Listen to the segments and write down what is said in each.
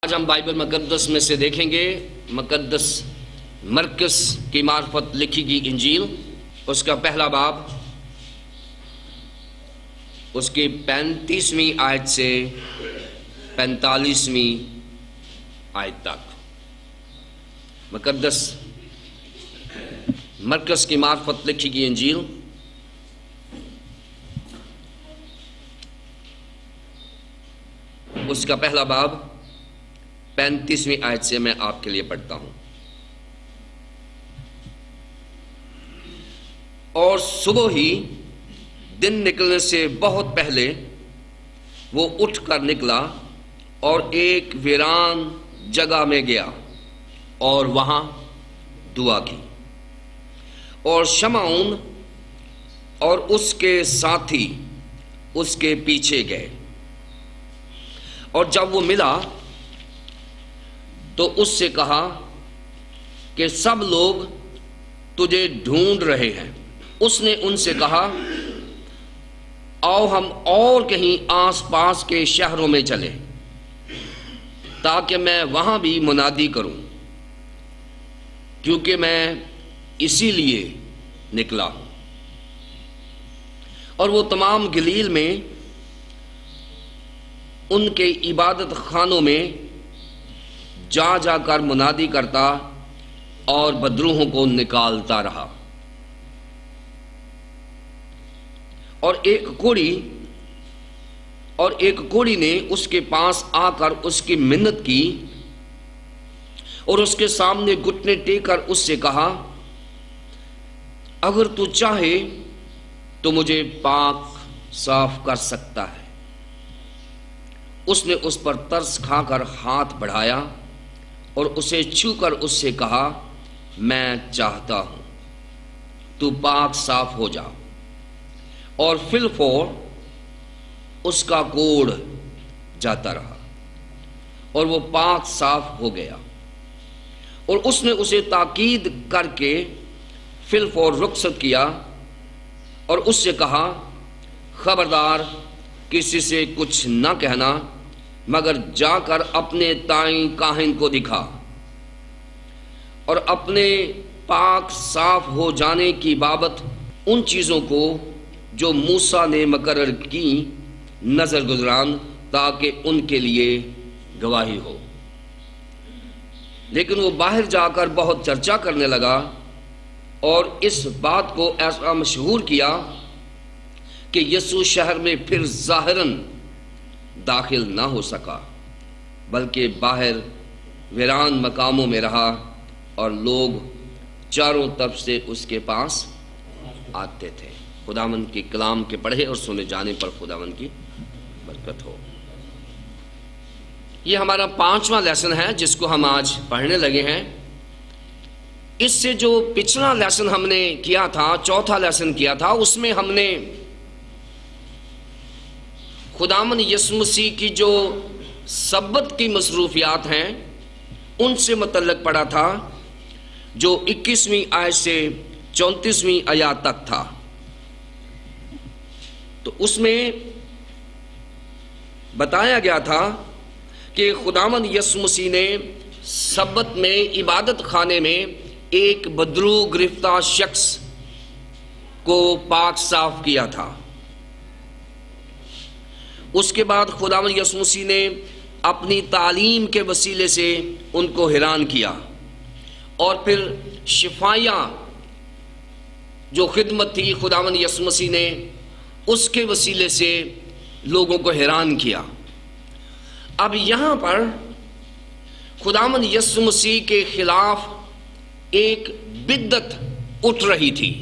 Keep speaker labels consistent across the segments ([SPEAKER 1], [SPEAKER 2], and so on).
[SPEAKER 1] آج ہم بائبل مقدس میں سے دیکھیں گے مقدس مرکز کی معرفت لکھی گئی انجیل، اس کا پہلا باب، اس کی 35ویں آیت سے 45ویں آیت تک۔ مقدس مرکز کی معرفت لکھی گئی انجیل، اس کا پہلا باب 35ویں آیت سے میں آپ کے لیے پڑھتا ہوں۔ اور صبح ہی دن نکلنے سے بہت پہلے وہ اٹھ کر نکلا اور ایک ویران جگہ میں گیا اور وہاں دعا کی، اور شمعون اور اس کے ساتھی اس کے پیچھے گئے، اور جب وہ ملا تو اس سے کہا کہ سب لوگ تجھے ڈھونڈ رہے ہیں۔ اس نے ان سے کہا، آؤ ہم اور کہیں آس پاس کے شہروں میں چلیں تاکہ میں وہاں بھی منادی کروں، کیونکہ میں اسی لیے نکلا ہوں۔ اور وہ تمام گلیل میں ان کے عبادت خانوں میں جا جا کر منادی کرتا اور بدروحوں کو نکالتا رہا۔ اور ایک کوڑی نے اس کے پاس آ کر اس کی منت کی اور اس کے سامنے گھٹنے ٹیک کر اس سے کہا، اگر تو چاہے تو مجھے پاک صاف کر سکتا ہے۔ اس نے اس پر ترس کھا کر ہاتھ بڑھایا اور اسے چھو کر اس سے کہا، میں چاہتا ہوں، تو پاک صاف ہو جا۔ اور فی الفور اس کا کوڑ جاتا رہا اور وہ پاک صاف ہو گیا۔ اور اس نے اسے تاکید کر کے فی الفور رخصت کیا اور اس سے کہا، خبردار کسی سے کچھ نہ کہنا، مگر جا کر اپنے تائیں کاہن کو دکھا اور اپنے پاک صاف ہو جانے کی بابت ان چیزوں کو جو موسیٰ نے مقرر کی نظر گزران، تاکہ ان کے لیے گواہی ہو۔ لیکن وہ باہر جا کر بہت چرچا کرنے لگا اور اس بات کو ایسا مشہور کیا کہ یسوع شہر میں پھر ظاہراً داخل نہ ہو سکا، بلکہ باہر ویران مقاموں میں رہا، اور لوگ چاروں طرف سے اس کے پاس آتے تھے۔ خداوند کی کلام کے پڑھے اور سنے جانے پر خداوند کی برکت ہو۔ یہ ہمارا 5واں لیسن ہے جس کو ہم آج پڑھنے لگے ہیں۔ اس سے جو پچھلا لیسن ہم نے کیا تھا، چوتھا لیسن کیا تھا، اس میں ہم نے خداوند یسوع مسیح کی جو سبت کی مصروفیات ہیں ان سے متعلق پڑھا تھا، جو 21ویں آیت سے 34ویں آیات تک تھا۔ تو اس میں بتایا گیا تھا کہ خداوند یسوع مسیح نے سبت میں عبادت خانے میں ایک بدرو گرفتہ شخص کو پاک صاف کیا تھا۔ اس کے بعد خداوند یسوع مسیح نے اپنی تعلیم کے وسیلے سے ان کو حیران کیا، اور پھر شفائیہ جو خدمت تھی خداوند یسوع مسیح نے اس کے وسیلے سے لوگوں کو حیران کیا۔ اب یہاں پر خداوند یسوع مسیح کے خلاف ایک بدعت اٹھ رہی تھی۔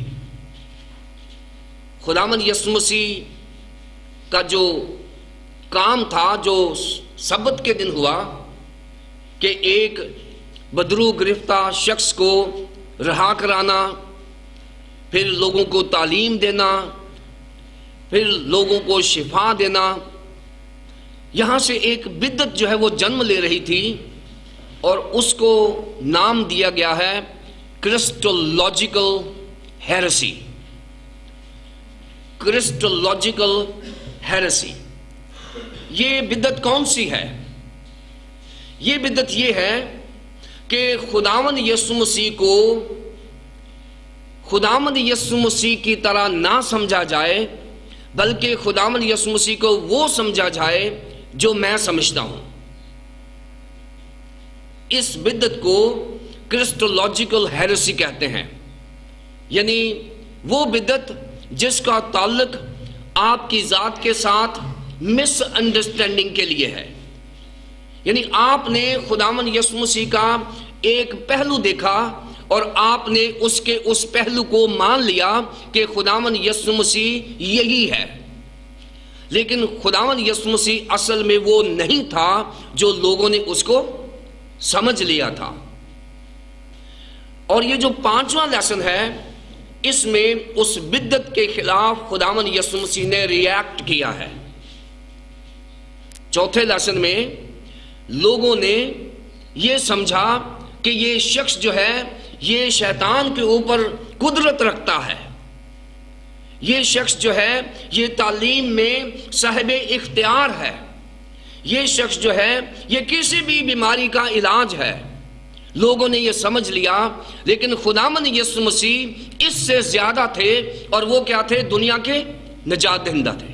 [SPEAKER 1] خداوند یسوع مسیح کا جو کام تھا، جو سبت کے دن ہوا، کہ ایک بدرو گرفتہ شخص کو رہا کرانا، پھر لوگوں کو تعلیم دینا، پھر لوگوں کو شفا دینا، یہاں سے ایک بدعت جو ہے وہ جنم لے رہی تھی، اور اس کو نام دیا گیا ہے کرسٹولوجیکل ہیرسی۔ کرسٹولوجیکل ہیرسی یہ بدعت کون سی ہے؟ یہ بدعت یہ ہے کہ خداوند یسوع مسیح کو خداوند یسوع مسیح کی طرح نہ سمجھا جائے، بلکہ خداوند یسوع مسیح کو وہ سمجھا جائے جو میں سمجھتا ہوں۔ اس بدعت کو کرسٹولوجیکل ہیریسی کہتے ہیں، یعنی وہ بدعت جس کا تعلق آپ کی ذات کے ساتھ مس انڈرسٹینڈنگ کے لیے ہے۔ یعنی آپ نے خداوند یسوع مسیح کا ایک پہلو دیکھا اور آپ نے اس پہلو کو مان لیا کہ خداوند یسوع مسیح یہی ہے، لیکن خداوند یسوع مسیح اصل میں وہ نہیں تھا جو لوگوں نے اس کو سمجھ لیا تھا۔ اور یہ جو 5واں لیسن ہے، اس میں اس بدعت کے خلاف خداوند یسوع مسیح نے ریاکٹ کیا ہے۔ چوتھے لیسن میں لوگوں نے یہ سمجھا کہ یہ شخص جو ہے یہ شیطان کے اوپر قدرت رکھتا ہے، یہ شخص جو ہے یہ تعلیم میں صاحب اختیار ہے، یہ شخص جو ہے یہ کسی بھی بیماری کا علاج ہے۔ لوگوں نے یہ سمجھ لیا، لیکن خداوند یسوع مسیح اس سے زیادہ تھے، اور وہ کیا تھے؟ دنیا کے نجات دہندہ تھے۔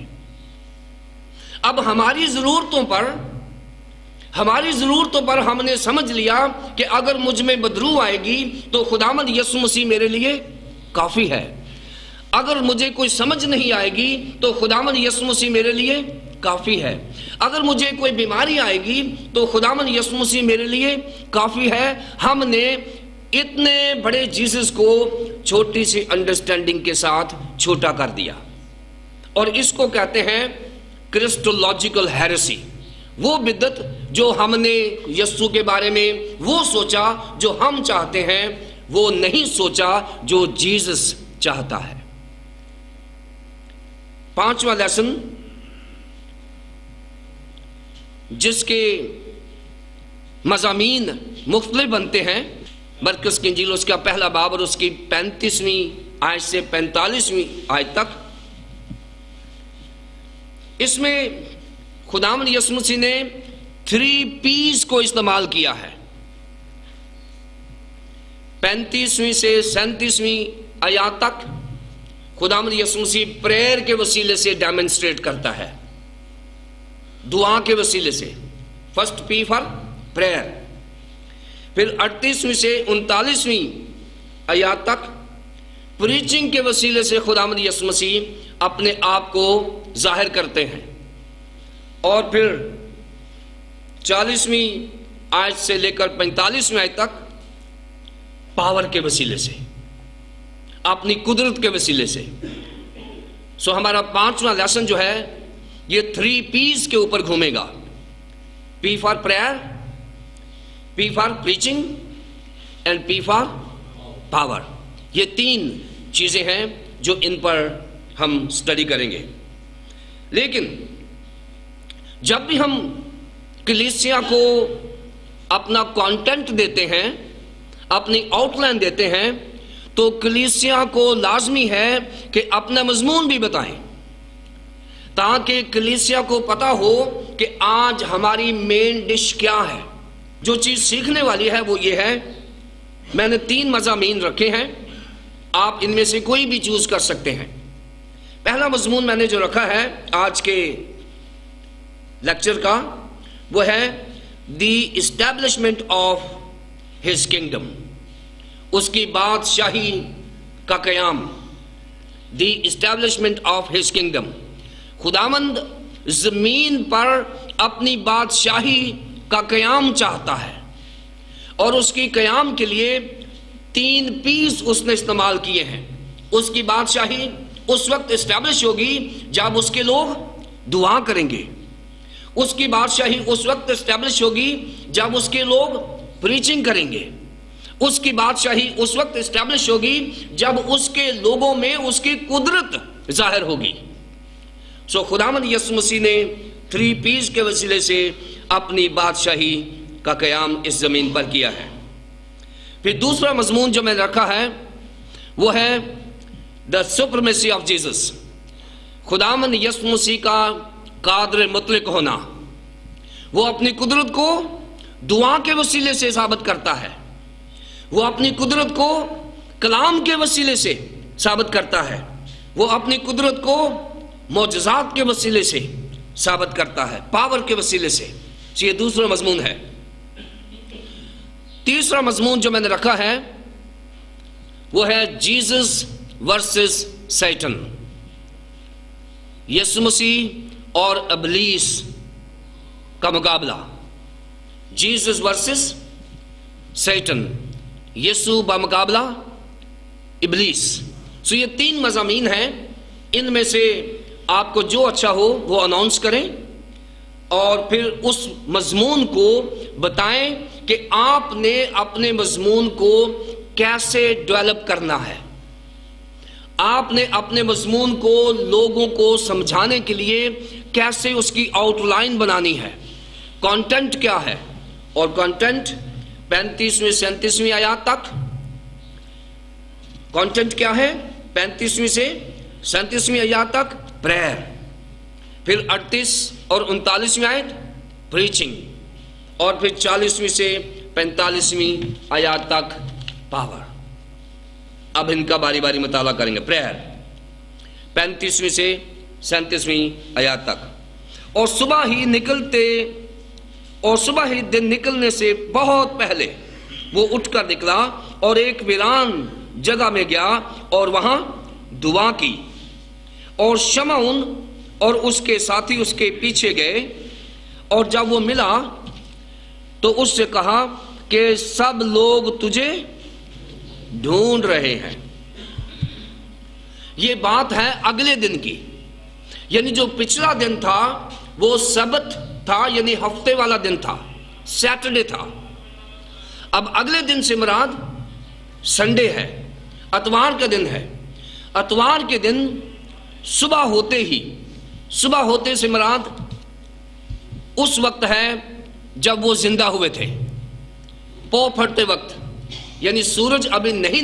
[SPEAKER 1] اب ہماری ضرورتوں پر ہم نے سمجھ لیا کہ اگر مجھ میں بدرو آئے گی تو خداوند یسوع مسیح میرے لیے کافی ہے، اگر مجھے کوئی سمجھ نہیں آئے گی تو خداوند یسوع مسیح میرے لیے کافی ہے، اگر مجھے کوئی بیماری آئے گی تو خداوند یسوع مسیح میرے لیے کافی ہے۔ ہم نے اتنے بڑے جیسس کو چھوٹی سی انڈرسٹینڈنگ کے ساتھ چھوٹا کر دیا، اور اس کو کہتے ہیں کرسٹولوجیکل ہیریسی، وہ بدعت جو ہم نے یسوع کے بارے میں وہ سوچا جو ہم چاہتے ہیں، وہ نہیں سوچا جو جیسس چاہتا ہے۔ 5واں لیسن جس کے مضامین مختلف بنتے ہیں، مرکز کی انجیل اس کا پہلا باب اور اس کی 35ویں آیت سے 45ویں آیت تک، اس میں خداوند یسوع مسیح نے 3 P's کو استعمال کیا ہے۔ 35ویں سے 37ویں آیات تک خداوند یسوع مسیح پریئر کے وسیلے سے ڈیمنسٹریٹ کرتا ہے، دعا کے وسیلے سے۔ First P for prayer. پھر 38ویں سے 39ویں آیات تک پریچنگ کے وسیلے سے خداوند یسوع مسیح اپنے آپ کو ظاہر کرتے ہیں، اور پھر 40ویں آیت سے لے کر 45ویں آیت تک پاور کے وسیلے سے، اپنی قدرت کے وسیلے سے۔ سو ہمارا 5واں لیسن جو ہے یہ 3 P's کے اوپر گھومے گا۔ P for prayer, P for preaching and P for power. یہ 3 چیزیں ہیں جو ان پر ہم سٹڈی کریں گے۔ لیکن جب بھی ہم کلیسیا کو اپنا کانٹینٹ دیتے ہیں، اپنی آؤٹ لائن دیتے ہیں، تو کلیسیا کو لازمی ہے کہ اپنا مضمون بھی بتائیں، تاکہ کلیسیا کو پتا ہو کہ آج ہماری مین ڈش کیا ہے۔ جو چیز سیکھنے والی ہے وہ یہ ہے۔ میں نے 3 مضامین رکھے ہیں، آپ ان میں سے کوئی بھی چوز کر سکتے ہیں۔ پہلا مضمون میں نے جو رکھا ہے آج کے لیکچر کا، وہ ہے the establishment of his kingdom, اس کی بادشاہی کا قیام۔ The establishment of his kingdom, خداوند زمین پر اپنی بادشاہی کا قیام چاہتا ہے، اور اس کی قیام کے لیے 3 P's اس نے استعمال کیے ہیں۔ اس کی بادشاہی اس وقت اسٹیبلش ہوگی جب اس کے لوگ دعا کریں گے، اس کی بادشاہی اس وقت اسٹیبلش ہوگی جب اس کے لوگ پریچنگ کریں گے، اس کی بادشاہی اس وقت اسٹیبلش ہوگی جب اس کے لوگوں میں اس کی قدرت ظاہر ہوگی۔ سو خداوند یسوع مسیح نے 3 P's کے وسیلے سے اپنی بادشاہی کا قیام اس زمین پر کیا ہے۔ پھر دوسرا مضمون جو میں نے رکھا ہے وہ ہے دا سپرمیسی آف جیسس، خداوند یسوع مسیح کا قادر مطلق ہونا۔ وہ اپنی قدرت کو دعا کے وسیلے سے ثابت کرتا ہے، وہ اپنی قدرت کو کلام کے وسیلے سے ثابت کرتا ہے، وہ اپنی قدرت کو معجزات کے وسیلے سے ثابت کرتا ہے، پاور کے وسیلے سے۔ یہ دوسرا مضمون ہے۔ تیسرا مضمون جو میں نے رکھا ہے وہ ہے جیزس ورسز سیٹن، یسوع مسیح اور ابلیس کا مقابلہ۔ جیزس ورسز سیٹن، یسوع بمقابلہ ابلیس۔ یہ 3 مضامین ہیں، ان میں سے آپ کو جو اچھا ہو وہ اناؤنس کریں اور پھر اس مضمون کو بتائیں کہ آپ نے اپنے مضمون کو کیسے ڈیولپ کرنا ہے، آپ نے اپنے مضمون کو لوگوں کو سمجھانے کے لیے کیسے اس کی آؤٹ لائن بنانی ہے، کانٹینٹ کیا ہے۔ اور کانٹینٹ 35ویں 37ویں آیات تک، کانٹینٹ کیا ہے 35ویں سے 37ویں آیات تک پریئر، پھر 38 اور 39ویں آیت پریچنگ، اور پھر 40ویں سے 45ویں آیات تک پاور۔ اب ان کا باری باری مطالعہ کریں گے۔ پریئر 35ویں سے 37ویں آیات تک۔ اور صبح ہی دن نکلنے سے بہت پہلے وہ اٹھ کر نکلا اور ایک ویران جگہ میں گیا اور وہاں دعا کی، اور شمعون اور اس کے ساتھی اس کے پیچھے گئے، اور جب وہ ملا تو اس سے کہا کہ سب لوگ تجھے ڈھونڈ رہے ہیں۔ یہ بات ہے اگلے دن کی، یعنی جو پچھلا دن تھا وہ سبت تھا، یعنی ہفتے والا دن تھا، سیٹرڈے تھا۔ اب اگلے دن سے مراد سنڈے ہے، اتوار کا دن ہے۔ اتوار کے دن صبح ہوتے سے مراد اس وقت ہے جب وہ زندہ ہوئے تھے، پو پھٹتے وقت، یعنی سورج ابھی نہیں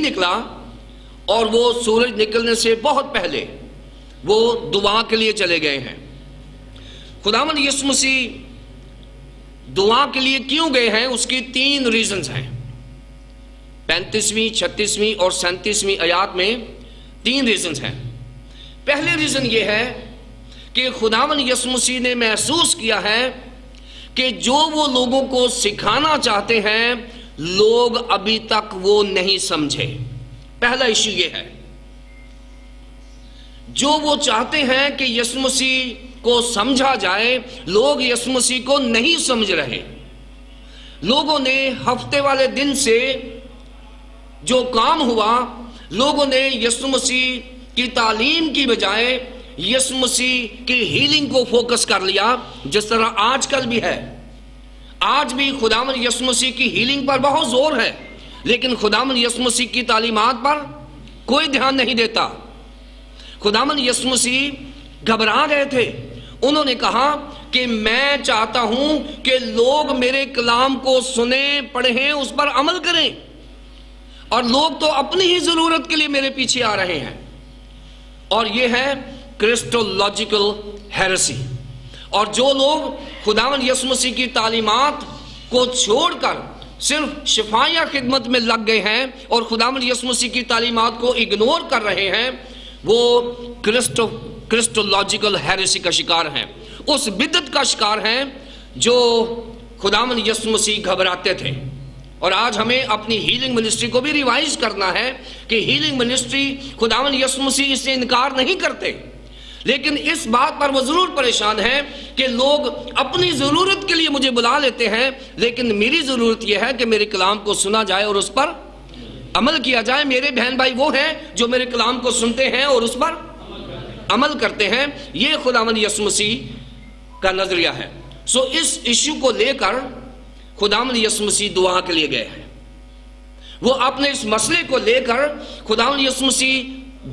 [SPEAKER 1] نکلا، اور وہ سورج نکلنے سے بہت پہلے وہ دعا کے لیے چلے گئے ہیں۔ خداوند یسوع مسیح دعا کے لیے کیوں گئے ہیں، اس کی 3 ریزنز ہیں۔ 35ویں 36ویں اور 37ویں آیات میں 3 ریزنز ہیں۔ پہلے ریزن یہ ہے کہ خداوند یسوع مسیح نے محسوس کیا ہے کہ جو وہ لوگوں کو سکھانا چاہتے ہیں لوگ ابھی تک وہ نہیں سمجھے۔ پہلا ایشو یہ ہے، جو وہ چاہتے ہیں کہ یسوع مسیح کو سمجھا جائے، لوگ یسوع مسیح کو نہیں سمجھ رہے۔ لوگوں نے ہفتے والے دن سے جو کام ہوا، لوگوں نے یسوع مسیح کی تعلیم کی بجائے یسوع مسیح کی ہیلنگ کو فوکس کر لیا، جس طرح آج کل بھی ہے۔ آج بھی خداوند یسوع مسیح کی ہیلنگ پر بہت زور ہے، لیکن خداوند یسوع مسیح کی تعلیمات پر کوئی دھیان نہیں دیتا۔ خداوند یسوع مسیح گھبرا گئے تھے، انہوں نے کہا کہ میں چاہتا ہوں کہ لوگ میرے کلام کو سنیں، پڑھیں، اس پر عمل کریں، اور لوگ تو اپنی ہی ضرورت کے لیے میرے پیچھے آ رہے ہیں۔ اور یہ ہے کرسٹولوجیکل ہیرسی۔ اور جو لوگ خداوند یسوع مسیح کی تعلیمات کو چھوڑ کر صرف شفائیہ خدمت میں لگ گئے ہیں اور خداوند یسوع مسیح کی تعلیمات کو اگنور کر رہے ہیں، وہ کرسٹولوجیکل ہیرسی کا شکار ہیں، اس بدعت کا شکار ہیں جو خداوند یسوع مسیح گھبراتے تھے۔ اور آج ہمیں اپنی ہیلنگ منسٹری کو بھی ریوائز کرنا ہے کہ ہیلنگ منسٹری خداوند یسوع مسیح اس سے انکار نہیں کرتے، لیکن اس بات پر وہ ضرور پریشان ہیں کہ لوگ اپنی ضرورت کے لیے مجھے بلا لیتے ہیں، لیکن میری ضرورت یہ ہے کہ میرے کلام کو سنا جائے اور اس پر عمل کیا جائے۔ میرے بہن بھائی وہ ہیں جو میرے کلام کو سنتے ہیں اور اس پر عمل کرتے ہیں۔ یہ خداوند یسوع مسیح کا نظریہ ہے۔ اس ایشو کو لے کر خداوند یسوع مسیح دعا کے لیے گئے ہیں۔ وہ اپنے اس مسئلے کو لے کر خداوند یسوع مسیح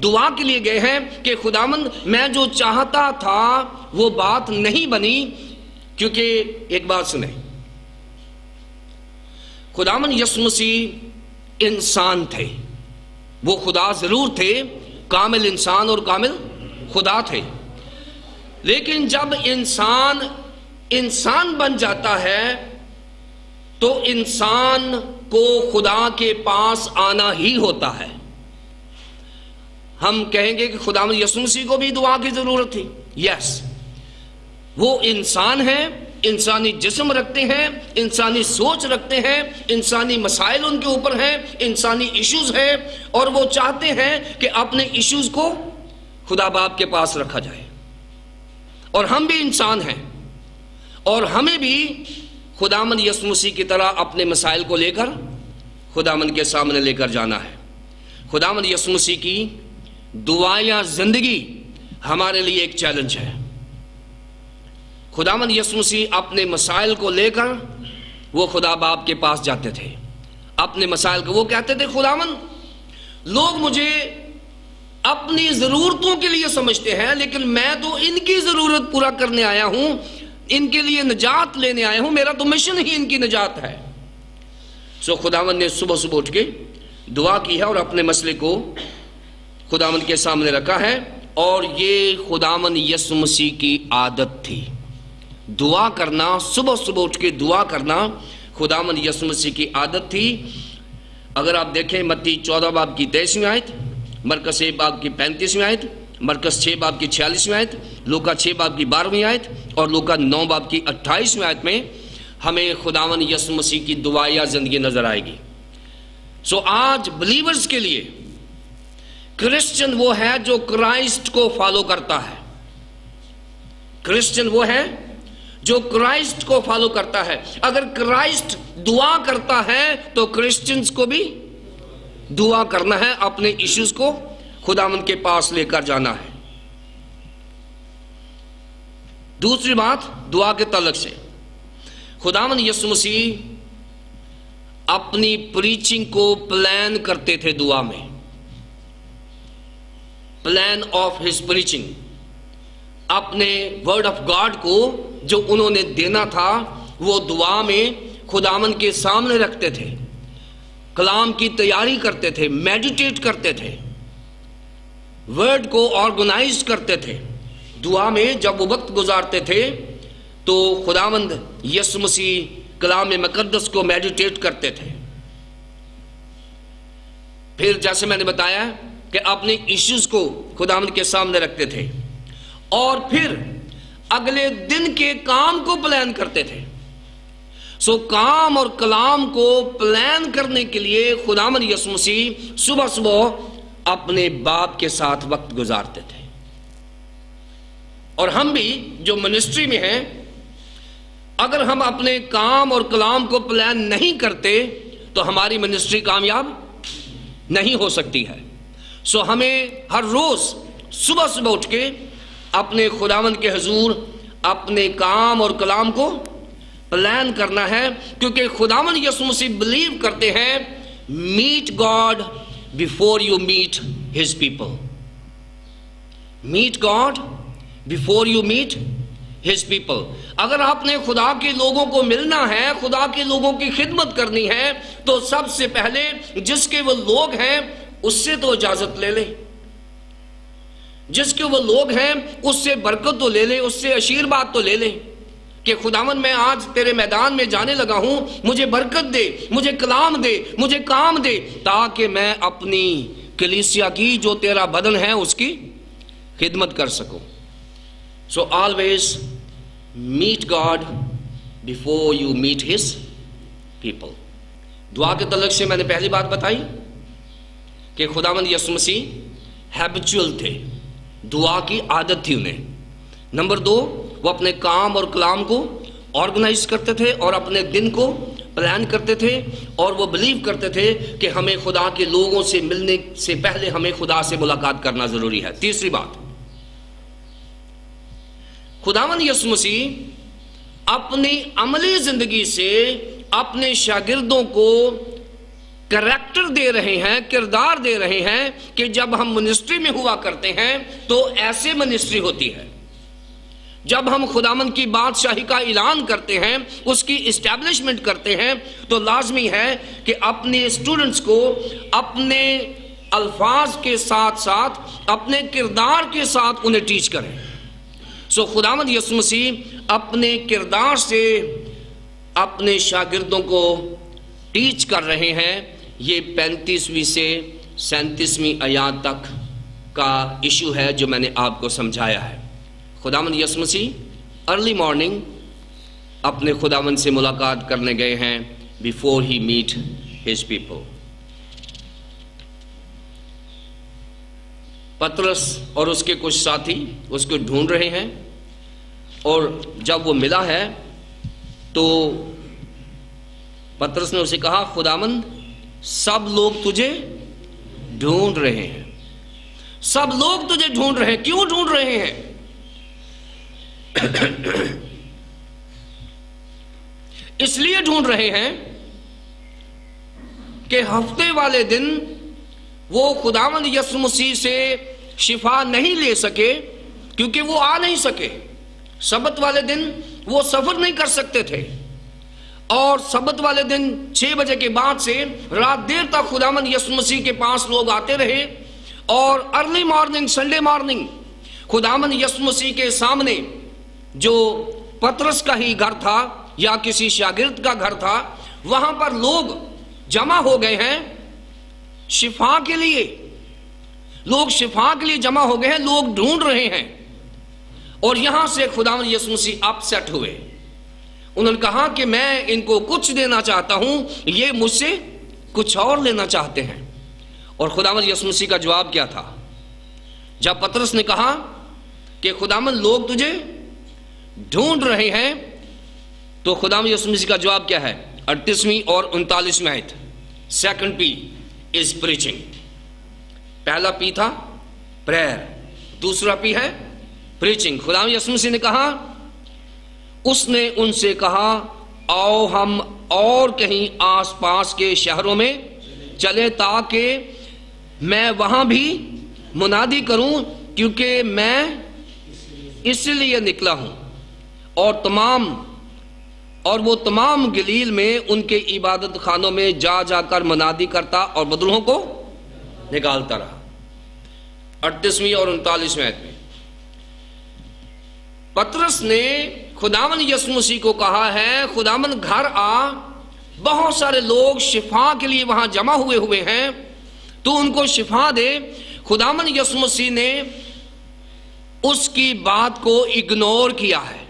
[SPEAKER 1] دعا کے لیے گئے ہیں کہ خداوند میں جو چاہتا تھا وہ بات نہیں بنی، کیونکہ ایک بات سنیں، خداوند یسوع مسیح انسان تھے، وہ خدا ضرور تھے، کامل انسان اور کامل خدا تھے، لیکن جب انسان انسان بن جاتا ہے تو انسان کو خدا کے پاس آنا ہی ہوتا ہے. ہم کہیں گے کہ خداوند یسوع مسیح کو بھی دعا کی ضرورت تھی. یس، وہ انسان ہیں، انسانی جسم رکھتے ہیں، انسانی سوچ رکھتے ہیں، انسانی مسائل ان کے اوپر ہیں، انسانی ایشوز ہیں، اور وہ چاہتے ہیں کہ اپنے ایشوز کو خدا باپ کے پاس رکھا جائے. اور ہم بھی انسان ہیں، اور ہمیں بھی خداوند یسوع مسیح کی طرح اپنے مسائل کو لے کر خداوند کے سامنے لے کر جانا ہے. خداوند یسوع مسیح کی دعائیہ زندگی ہمارے لیے ایک چیلنج ہے. خداوند یسوع مسیح اپنے مسائل کو لے کر وہ خدا باپ کے پاس جاتے تھے. اپنے مسائل کو وہ کہتے تھے، خداوند لوگ مجھے اپنی ضرورتوں کے لیے سمجھتے ہیں، لیکن میں تو ان کی ضرورت پورا کرنے آیا ہوں، ان کے لیے نجات لینے آیا ہوں، میرا تو مشن ہی ان کی نجات ہے. سو خداوند نے صبح صبح اٹھ کے دعا کی ہے اور اپنے مسئلے کو خداوند کے سامنے رکھا ہے. اور یہ خداوند یسوع مسیح کی عادت تھی، دعا کرنا، صبح صبح اٹھ کے دعا کرنا خداوند یسوع مسیح کی عادت تھی. اگر آپ دیکھیں متی 14 باب کی 23ویں آیت، مرکز 1 باب کی 35ویں آیت، مرکز 6 باب کی 46ویں آیت، لوکا 6 باب کی 12ویں آیت اور لوکا 9 باب کی 28ویں آیت میں ہمیں خداوند یسوع مسیح کی دعائیہ زندگی نظر آئے گی. سو آج بلیورز کے لیے کرسچن وہ ہے جو کرائسٹ کو فالو کرتا ہے. کرسچن وہ ہے جو کرائسٹ کو فالو کرتا ہے. اگر کرائسٹ دعا کرتا ہے تو کرسچنز کو بھی دعا کرنا ہے، اپنے ایشوز کو خداوند کے پاس لے کر جانا ہے. دوسری بات دعا کے تعلق سے، خداوند یسوع مسیح اپنی پریچنگ کو پلان کرتے تھے دعا میں. پلان آف ہز پریچنگ، اپنے ورڈ آف گاڈ کو جو انہوں نے دینا تھا وہ دعا میں خداوند کے سامنے رکھتے تھے، کلام کی تیاری کرتے تھے، میڈیٹیٹ کرتے تھے، ورڈ کو آرگنائز کرتے تھے. دعا میں جب وہ وقت گزارتے تھے تو خداوند یسوع مسیح کلام مقدس کو میڈیٹیٹ کرتے تھے. پھر جیسے میں نے بتایا کہ اپنے ایشوز کو خداوند کے سامنے رکھتے تھے اور پھر اگلے دن کے کام کو پلان کرتے تھے. سو کام اور کلام کو پلان کرنے کے لیے خداوند یسوع مسیح صبح صبح اپنے باپ کے ساتھ وقت گزارتے تھے. اور ہم بھی جو منسٹری میں ہیں، اگر ہم اپنے کام اور کلام کو پلان نہیں کرتے تو ہماری منسٹری کامیاب نہیں ہو سکتی ہے. سو ہمیں ہر روز صبح صبح اٹھ کے اپنے خداوند کے حضور اپنے کام اور کلام کو پلان کرنا ہے، کیونکہ خداوند یسوع مسیح بلیو کرتے ہیں meet God before you meet his people. Meet God before you meet his people. اگر آپ نے خدا کے لوگوں کو ملنا ہے، خدا کے لوگوں کی خدمت کرنی ہے، تو سب سے پہلے جس کے وہ لوگ ہیں اس سے تو اجازت لے لیں. جس کے وہ لوگ ہیں اس سے برکت تو لے لیں، اس سے آشیرواد تو لے لیں کہ خداوند میں آج تیرے میدان میں جانے لگا ہوں، مجھے برکت دے، مجھے کلام دے، مجھے کام دے، تاکہ میں اپنی کلیسیا کی جو تیرا بدن ہے اس کی خدمت کر سکوں. So always meet God before you meet his people. دعا کے تعلق سے میں نے پہلی بات بتائی کہ خداوند یسوع مسیح ہیبچول تھے، دعا کی عادت تھی انہیں. نمبر 2، وہ اپنے کام اور کلام کو آرگنائز کرتے تھے اور اپنے دن کو پلان کرتے تھے، اور وہ بلیو کرتے تھے کہ ہمیں خدا کے لوگوں سے ملنے سے پہلے ہمیں خدا سے ملاقات کرنا ضروری ہے. تیسری بات، خداوند یسوع مسیح اپنی عملی زندگی سے اپنے شاگردوں کو کریکٹر دے رہے ہیں، کردار دے رہے ہیں کہ جب ہم منسٹری میں ہوا کرتے ہیں تو ایسے منسٹری ہوتی ہے. جب ہم خداوند کی بادشاہی کا اعلان کرتے ہیں، اس کی اسٹیبلشمنٹ کرتے ہیں، تو لازمی ہے کہ اپنے اسٹوڈنٹس کو اپنے الفاظ کے ساتھ ساتھ اپنے کردار کے ساتھ انہیں ٹیچ کریں. سو خداوند یسوع مسیح اپنے کردار سے اپنے شاگردوں کو ٹیچ کر رہے ہیں. یہ 35ویں سے 37ویں آیات تک کا ایشو ہے جو میں نے آپ کو سمجھایا ہے. خداوند یسوع مسیح ارلی مارننگ اپنے خداوند سے ملاقات کرنے گئے ہیں بیفور ہی میٹ ہز پیپل. پطرس اور اس کے کچھ ساتھی اس کو ڈھونڈ رہے ہیں، اور جب وہ ملا ہے تو پطرس نے اسے کہا خداوند سب لوگ تجھے ڈھونڈ رہے ہیں. سب لوگ تجھے ڈھونڈ رہے ہیں. کیوں ڈھونڈ رہے ہیں؟ اس لیے ڈھونڈ رہے ہیں کہ ہفتے والے دن وہ خداوند یسوع مسیح سے شفا نہیں لے سکے کیونکہ وہ آ نہیں سکے. سبت والے دن وہ سفر نہیں کر سکتے تھے، اور سبت والے دن 6 بجے کے بعد سے رات دیر تک خداوند یسوع مسیح کے پاس لوگ آتے رہے، اور ارلی مارننگ سنڈے مارننگ خداوند یسوع مسیح کے سامنے جو پطرس کا ہی گھر تھا یا کسی شاگرد کا گھر تھا، وہاں پر لوگ جمع ہو گئے ہیں شفا کے لیے. لوگ شفا کے لیے جمع ہو گئے ہیں، لوگ ڈھونڈ رہے ہیں. اور یہاں سے خداوند یسوع مسیح اپسیٹ ہوئے. انہوں نے کہا کہ میں ان کو کچھ دینا چاہتا ہوں، یہ مجھ سے کچھ اور لینا چاہتے ہیں. اور خداوند یسوع مسیح کا جواب کیا تھا؟ جب پطرس نے کہا کہ خداوند لوگ تجھے ڈھونڈ رہے ہیں، تو خداوند یسوع مسیح کا جواب کیا ہے؟ 38ویں اور 39ویں آیت. سیکنڈ پی از پریچنگ. پہلا پی تھا پریئر، دوسرا پی ہے پریچنگ. خداوند یسوع مسیح نے کہا، اس نے ان سے کہا آؤ ہم اور کہیں آس پاس کے شہروں میں چلے تاکہ میں وہاں بھی منادی کروں، کیونکہ میں اس لیے نکلا ہوں. اور وہ تمام گلیل میں ان کے عبادت خانوں میں جا جا کر منادی کرتا اور بدروں کو نکالتا رہا. 38ویں اور 39ویں آیت میں پطرس نے خداوند یسوع مسیح کو کہا ہے خداوند گھر آ، بہت سارے لوگ شفا کے لیے وہاں جمع ہوئے ہیں، تو ان کو شفا دے. خداوند یسوع مسیح نے اس کی بات کو اگنور کیا ہے.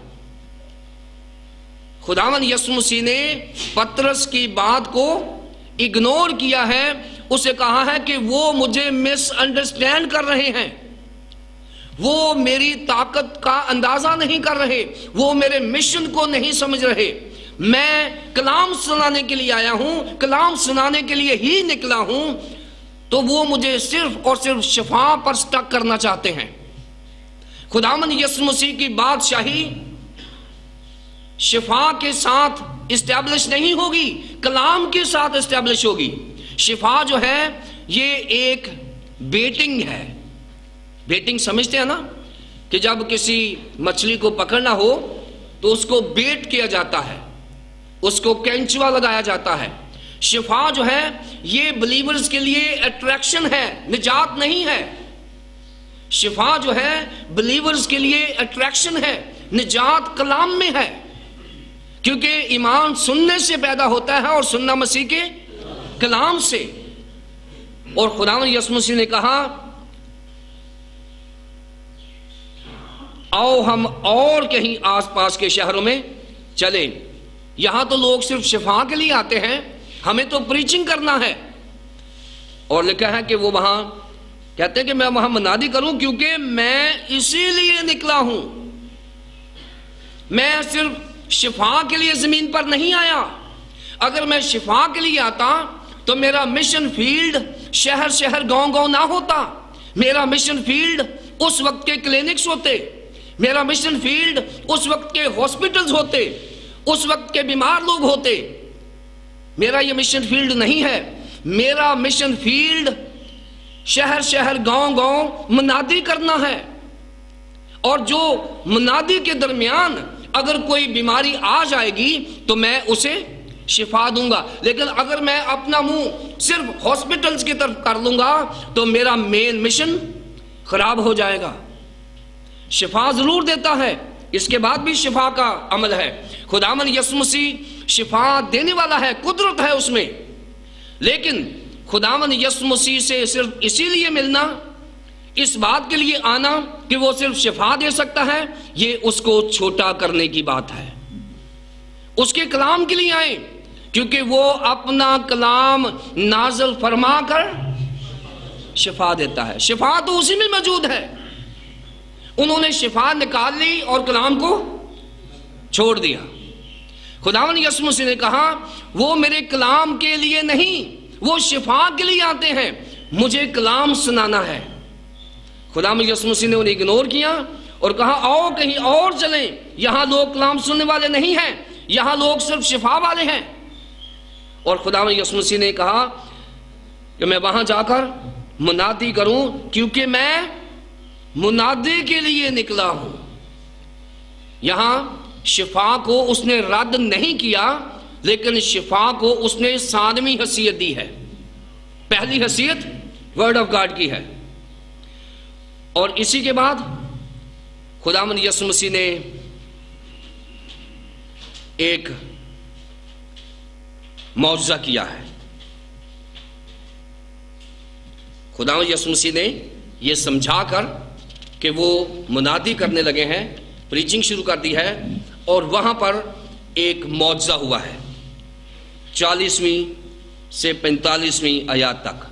[SPEAKER 1] خداوند یسوع مسیح نے پطرس کی بات کو اگنور کیا ہے. اسے کہا ہے کہ وہ مجھے مس انڈرسٹینڈ کر رہے ہیں، وہ میری طاقت کا اندازہ نہیں کر رہے، وہ میرے مشن کو نہیں سمجھ رہے. میں کلام سنانے کے لیے آیا ہوں، کلام سنانے کے لیے ہی نکلا ہوں، تو وہ مجھے صرف اور صرف شفا پر سٹک کرنا چاہتے ہیں. خداوند یسوع مسیح کی بادشاہی شفا کے ساتھ اسٹیبلش نہیں ہوگی، کلام کے ساتھ اسٹیبلش ہوگی. شفا جو ہے یہ ایک بیٹنگ ہے. بیٹنگ سمجھتے ہیں نا، کہ جب کسی مچھلی کو پکڑنا ہو تو اس کو بیٹ کیا جاتا ہے، اس کو کینچوا لگایا جاتا ہے. شفا جو ہے یہ بلیورز کے لیے اٹریکشن ہے، نجات نہیں ہے. شفا جو ہے بلیورز کے لیے اٹریکشن ہے، نجات کلام میں ہے. کیونکہ ایمان سننے سے پیدا ہوتا ہے اور سننا مسیح کے کلام سے. اور خداوند یسوع مسیح نے کہا آؤ ہم اور کہیں آس پاس کے شہروں میں چلے. یہاں تو لوگ صرف شفا کے لیے آتے ہیں، ہمیں تو پریچنگ کرنا ہے. اور لکھا ہے کہ وہ وہاں کہتے ہیں کہ میں وہاں منادی کروں، کیونکہ میں اسی لیے نکلا ہوں. میں صرف شفا کے لیے زمین پر نہیں آیا. اگر میں شفا کے لیے آتا تو میرا مشن فیلڈ شہر شہر گاؤں گاؤں نہ ہوتا. میرا مشن فیلڈ اس وقت کے کلینکس ہوتے، میرا مشن فیلڈ اس وقت کے ہاسپٹلز ہوتے، اس وقت کے بیمار لوگ ہوتے. میرا یہ مشن فیلڈ نہیں ہے. میرا مشن فیلڈ شہر شہر گاؤں گاؤں منادی کرنا ہے. اور جو منادی کے درمیان اگر کوئی بیماری آ جائے گی تو میں اسے شفا دوں گا. لیکن اگر میں اپنا منہ صرف ہاسپٹلز کی طرف کر لوں گا تو میرا مین مشن خراب ہو جائے گا. شفا ضرور دیتا ہے، اس کے بعد بھی شفا کا عمل ہے۔ خداوند یسوع مسیح شفا دینے والا ہے، قدرت ہے اس میں، لیکن خداوند یسوع مسیح سے صرف اسی لیے ملنا، اس بات کے لیے آنا کہ وہ صرف شفا دے سکتا ہے، یہ اس کو چھوٹا کرنے کی بات ہے۔ اس کے کلام کے لیے آئیں، کیونکہ وہ اپنا کلام نازل فرما کر شفا دیتا ہے۔ شفا تو اسی میں موجود ہے۔ انہوں نے شفا نکال لی اور کلام کو چھوڑ دیا۔ خداوند یسوع مسیح نے کہا وہ میرے کلام کے لیے نہیں، وہ شفا کے لیے آتے ہیں، مجھے کلام سنانا ہے۔ خداوند یسوع مسیح نے انہیں اگنور کیا اور کہا آؤ کہیں اور چلیں، یہاں لوگ کلام سننے والے نہیں ہیں، یہاں لوگ صرف شفا والے ہیں۔ اور خداوند یسوع مسیح نے کہا کہ میں وہاں جا کر منادی کروں، کیونکہ میں منادی کے لیے نکلا ہوں۔ یہاں شفا کو اس نے رد نہیں کیا، لیکن شفا کو اس نے ثانوی حیثیت دی ہے۔ پہلی حیثیت ورڈ آف گاڈ کی ہے، اور اسی کے بعد خداوند یسوع مسیح نے ایک معجزہ کیا ہے۔ خداوند یسوع مسیح نے یہ سمجھا کر کہ وہ منادی کرنے لگے ہیں، پریچنگ شروع کر دی ہے، اور وہاں پر ایک معجزہ ہوا ہے 40ویں سے 45ویں آیات تک۔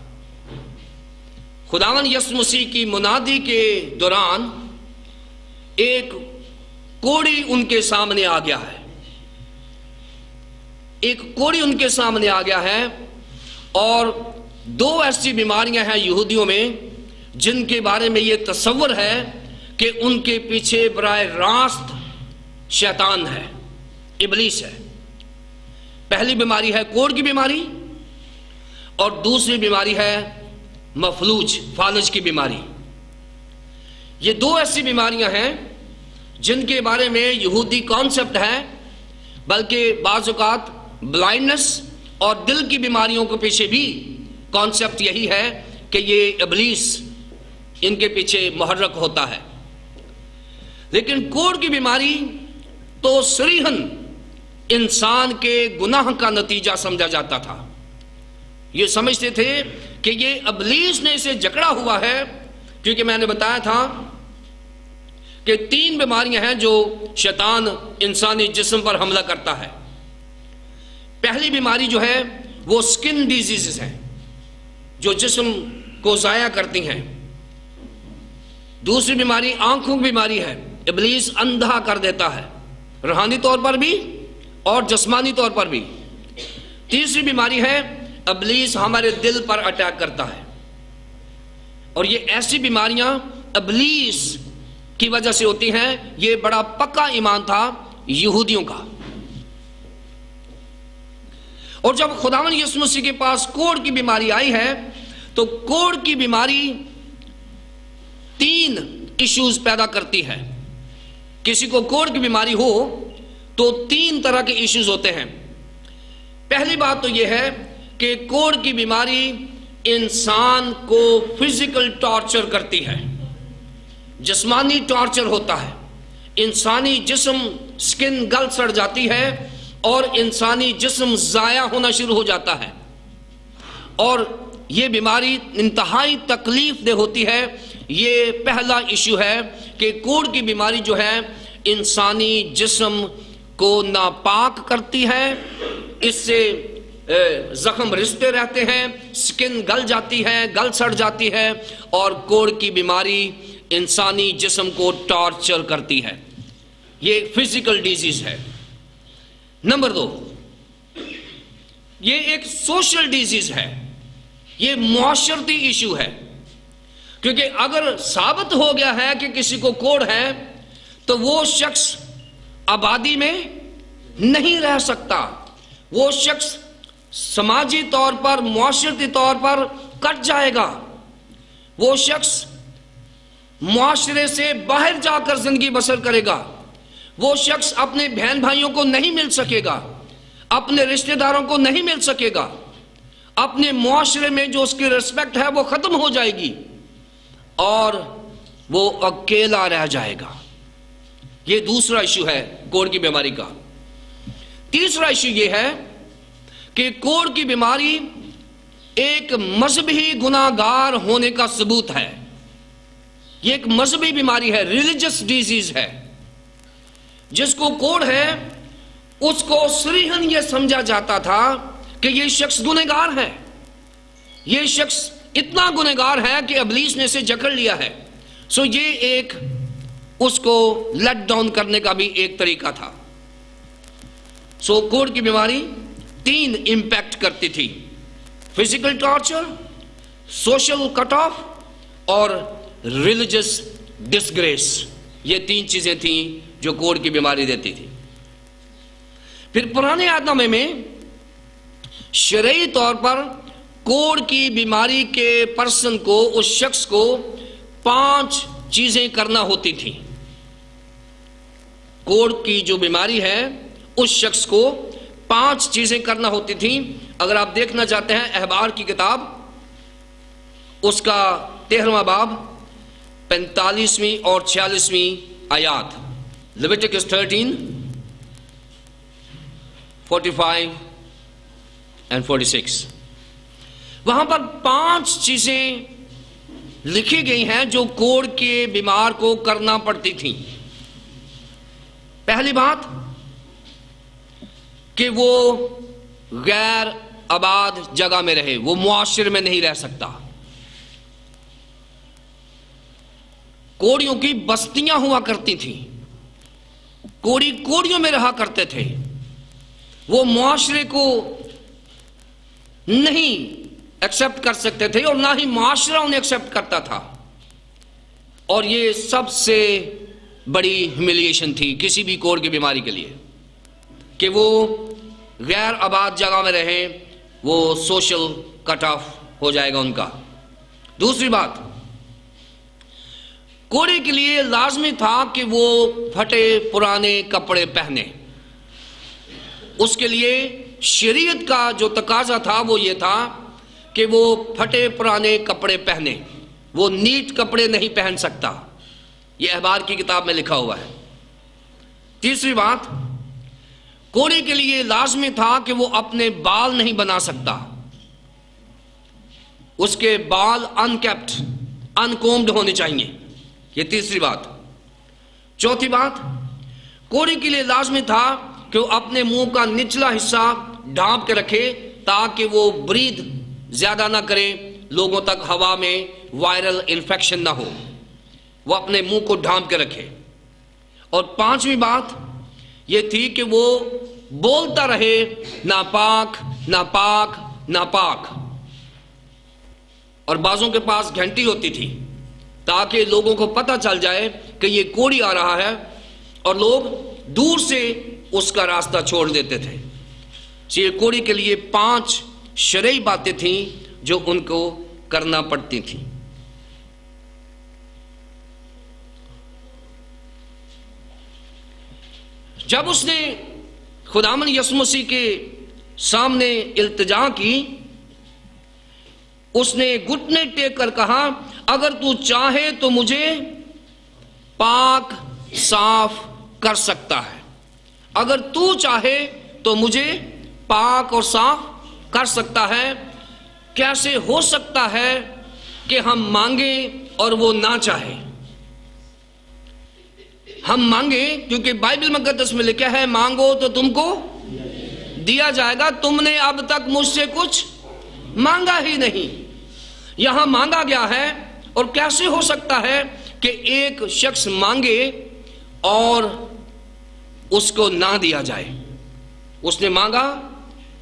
[SPEAKER 1] خداوند یسوع مسیح کی منادی کے دوران ایک کوڑی ان کے سامنے آ گیا ہے، ایک کوڑی ان کے سامنے آ گیا ہے، اور دو ایسی بیماریاں ہیں یہودیوں میں جن کے بارے میں یہ تصور ہے کہ ان کے پیچھے براہ راست شیطان ہے، ابلیس ہے۔ پہلی بیماری ہے کوڑ کی بیماری، اور دوسری بیماری ہے مفلوج، فالج کی بیماری۔ یہ دو ایسی بیماریاں ہیں جن کے بارے میں یہودی کانسیپٹ ہے، بلکہ بعض اوقات بلائنڈنس اور دل کی بیماریوں کے پیچھے بھی کانسیپٹ یہی ہے کہ یہ ابلیس ان کے پیچھے محرک ہوتا ہے۔ لیکن کوڑ کی بیماری تو صریحاً انسان کے گناہ کا نتیجہ سمجھا جاتا تھا۔ یہ سمجھتے تھے کہ یہ ابلیس نے اسے جکڑا ہوا ہے، کیونکہ میں نے بتایا تھا کہ 3 بیماریاں ہیں جو شیطان انسانی جسم پر حملہ کرتا ہے۔ پہلی بیماری جو ہے وہ سکن ڈیزیزز ہیں جو جسم کو ضائع کرتی ہیں۔ دوسری بیماری آنکھوں کی بیماری ہے، ابلیس اندھا کر دیتا ہے، روحانی طور پر بھی اور جسمانی طور پر بھی۔ تیسری بیماری ہے ابلیس ہمارے دل پر اٹیک کرتا ہے، اور یہ ایسی بیماریاں ابلیس کی وجہ سے ہوتی ہیں۔ یہ بڑا پکا ایمان تھا یہودیوں کا۔ اور جب خداوند یسوع مسیح کے پاس کوڑ کی بیماری آئی ہے تو کوڑ کی بیماری 3 ایشوز پیدا کرتی ہے۔ کسی کو کوڑ کی بیماری ہو تو 3 طرح کے ایشوز ہوتے ہیں۔ پہلی بات تو یہ ہے کہ کوڑ کی بیماری انسان کو فزیکل ٹارچر کرتی ہے، جسمانی ٹارچر ہوتا ہے۔ انسانی جسم سکن گل سڑ جاتی ہے اور انسانی جسم ضائع ہونا شروع ہو جاتا ہے، اور یہ بیماری انتہائی تکلیف دہ ہوتی ہے۔ یہ پہلا ایشو ہے کہ کوڑ کی بیماری جو ہے انسانی جسم کو ناپاک کرتی ہے، اس سے زخم رستے رہتے ہیں، سکن گل جاتی ہے، گل سڑ جاتی ہے، اور کوڑ کی بیماری انسانی جسم کو ٹارچر کرتی ہے۔ یہ فزیکل ڈیزیز ہے۔ نمبر 2، یہ ایک سوشل ڈیزیز ہے، یہ معاشرتی ایشو ہے، کیونکہ اگر ثابت ہو گیا ہے کہ کسی کو کوڑ ہے تو وہ شخص آبادی میں نہیں رہ سکتا، وہ شخص سماجی طور پر، معاشرتی طور پر کٹ جائے گا، وہ شخص معاشرے سے باہر جا کر زندگی بسر کرے گا، وہ شخص اپنے بہن بھائیوں کو نہیں مل سکے گا، اپنے رشتہ داروں کو نہیں مل سکے گا، اپنے معاشرے میں جو اس کی ریسپیکٹ ہے وہ ختم ہو جائے گی، اور وہ اکیلا رہ جائے گا۔ یہ دوسرا ایشو ہے کوڑ کی بیماری کا۔ تیسرا ایشو یہ ہے کہ کوڑ کی بیماری ایک مذہبی گناہ گار ہونے کا ثبوت ہے۔ یہ ایک مذہبی بیماری ہے، ریلیجس ڈیزیز ہے۔ جس کو کوڑ ہے اس کو صریحاً یہ سمجھا جاتا تھا کہ یہ شخص گنہگار ہے، یہ شخص اتنا گنہگار ہے کہ ابلیس نے اسے جکڑ لیا ہے۔ سو یہ ایک اس کو لیٹ ڈاؤن کرنے کا بھی ایک طریقہ تھا۔ سو کوڑ کی بیماری 3 امپیکٹ کرتی تھی: physical torture, social cut off اور ریلیجس ڈسگریس۔ یہ 3 چیزیں تھیں جو کوڑ کی بیماری دیتی تھی۔ پھر پرانے عہد نامے میں شرعی طور پر کوڑ کی بیماری کے پرسن کو، اس شخص کو 5 چیزیں کرنا ہوتی تھیں۔ کوڑ کی جو بیماری ہے اس شخص کو 5 چیزیں کرنا ہوتی تھیں۔ اگر آپ دیکھنا چاہتے ہیں احبار کی کتاب، اس کا 13واں باب 45ویں اور 46ویں آیات، لیویٹیکس 13 45 and 46، وہاں پر 5 چیزیں لکھی گئی ہیں جو کوڑ کے بیمار کو کرنا پڑتی تھیں۔ پہلی بات کہ وہ غیر آباد جگہ میں رہے، وہ معاشرے میں نہیں رہ سکتا۔ کوڑیوں کی بستیاں ہوا کرتی تھیں، کوڑی کوڑیوں میں رہا کرتے تھے، وہ معاشرے کو نہیں ایکسپٹ کر سکتے تھے اور نہ ہی معاشرہ انہیں ایکسپٹ کرتا تھا۔ اور یہ سب سے بڑی ہیومیلیشن تھی کسی بھی کوڑ کی بیماری کے لیے کہ وہ غیر آباد جگہ میں رہے، وہ سوشل کٹ آف ہو جائے گا ان کا۔ دوسری بات، کوڑے کے لیے لازمی تھا کہ وہ پھٹے پرانے کپڑے پہنے۔ اس کے لیے شریعت کا جو تقاضا تھا وہ یہ تھا کہ وہ پھٹے پرانے کپڑے پہنے، وہ نیٹ کپڑے نہیں پہن سکتا۔ یہ احبار کی کتاب میں لکھا ہوا ہے۔ تیسری بات، کوڑے کے لیے لازمی تھا کہ وہ اپنے بال نہیں بنا سکتا، اس کے بال انکیپٹ، انکومڈ ہونے چاہیے۔ یہ تیسری بات۔ چوتھی بات، کوڑے کے لیے لازمی تھا کہ وہ اپنے منہ کا نچلا حصہ ڈھانپ کے رکھے تاکہ وہ برید زیادہ نہ کرے، لوگوں تک ہوا میں وائرل انفیکشن نہ ہو، وہ اپنے منہ کو ڈھانپ کے رکھے۔ اور 5ویں بات یہ تھی کہ وہ بولتا رہے ناپاک ناپاک ناپاک، اور بعضوں کے پاس گھنٹی ہوتی تھی تاکہ لوگوں کو پتہ چل جائے کہ یہ کوڑی آ رہا ہے، اور لوگ دور سے اس کا راستہ چھوڑ دیتے تھے۔ یہ کوڑی کے لیے 5 شرعی باتیں تھیں جو ان کو کرنا پڑتی تھیں۔ جب اس نے خداوند یسوع مسیح کے سامنے التجا کی، اس نے گھٹنے ٹیک کر کہا، اگر تو چاہے تو مجھے پاک صاف کر سکتا ہے، اگر تو چاہے تو مجھے پاک اور صاف کر سکتا ہے۔ کیسے ہو سکتا ہے کہ ہم مانگیں اور وہ نہ چاہے؟ ہم مانگیں کیونکہ بائبل مقدس میں لکھا ہے، مانگو تو تم کو دیا جائے گا، تم نے اب تک مجھ سے کچھ مانگا ہی نہیں۔ یہاں مانگا گیا ہے، اور کیسے ہو سکتا ہے کہ ایک شخص مانگے اور اس کو نہ دیا جائے؟ اس نے مانگا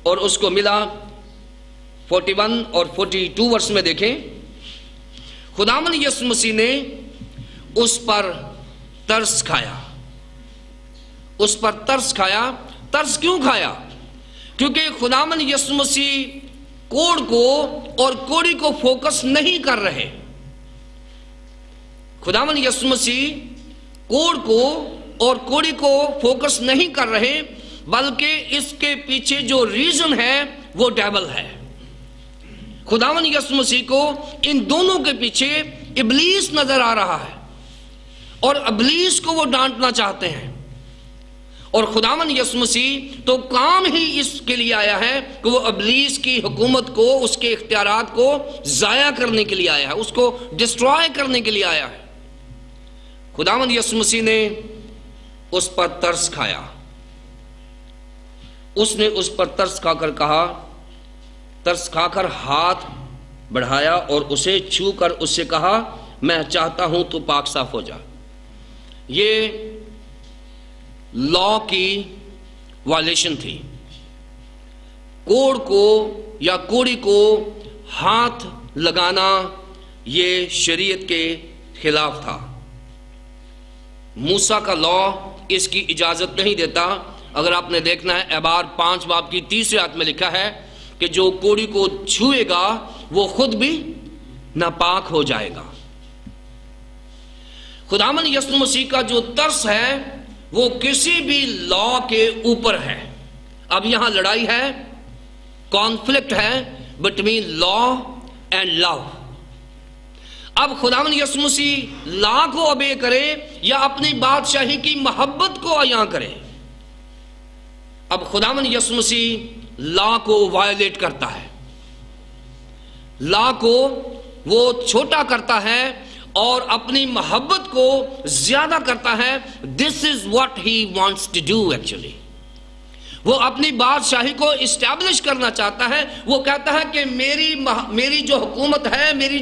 [SPEAKER 1] اور اس کو ملا۔ 41 اور 42 ورس میں دیکھیں، خداوند یسوع مسیح نے اس پر ترس کھایا، اس پر ترس کھایا۔ ترس کیوں کھایا؟ کیونکہ خداوند یسوع مسیح کوڑ کو اور کوڑی کو فوکس نہیں کر رہے۔ خداوند یسوع مسیح کوڑ کو اور کوڑی کو فوکس نہیں کر رہے، بلکہ اس کے پیچھے جو ریزن ہے وہ ڈیول ہے۔ خداوند یسوع مسیح کو ان دونوں کے پیچھے ابلیس نظر آ رہا ہے، اور ابلیس کو وہ ڈانٹنا چاہتے ہیں، اور خداوند یسوع مسیح تو کام ہی اس کے لیے آیا ہے کہ وہ ابلیس کی حکومت کو، اس کے اختیارات کو ضائع کرنے کے لیے آیا ہے، اس کو ڈسٹرائے کرنے کے لیے آیا ہے۔ خداوند یسوع مسیح نے اس پر ترس کھایا، اس نے اس پر ترس کھا کر کہا، ترس کھا کر ہاتھ بڑھایا اور اسے چھو کر اس سے کہا، میں چاہتا ہوں تو پاک صاف ہو جا۔ یہ لا کی وائلیشن تھی، کوڑ کو یا کوڑی کو ہاتھ لگانا یہ شریعت کے خلاف تھا۔ موسیٰ کا لا اس کی اجازت نہیں دیتا۔ اگر آپ نے دیکھنا ہے اعبار 5 باب کی 30 آیت میں لکھا ہے کہ جو کوڑی کو چھوئے گا وہ خود بھی ناپاک ہو جائے گا۔ خداوند یسوع مسیح کا جو ترس ہے وہ کسی بھی لا کے اوپر ہے۔ اب یہاں لڑائی ہے، کانفلکٹ ہے بٹوین لا اینڈ لو۔ اب خداوند یسوع مسیح لا کو اوبے کرے یا اپنی بادشاہی کی محبت کو عیاں کرے۔ اب خداوند یسوع مسیح لا کو وائلیٹ کرتا ہے، لا کو وہ چھوٹا کرتا ہے اور اپنی محبت کو زیادہ کرتا ہے۔ This is what he wants to do actually. وہ اپنی بادشاہی کو اسٹیبلش کرنا چاہتا ہے۔ وہ کہتا ہے کہ میری جو حکومت ہے، میری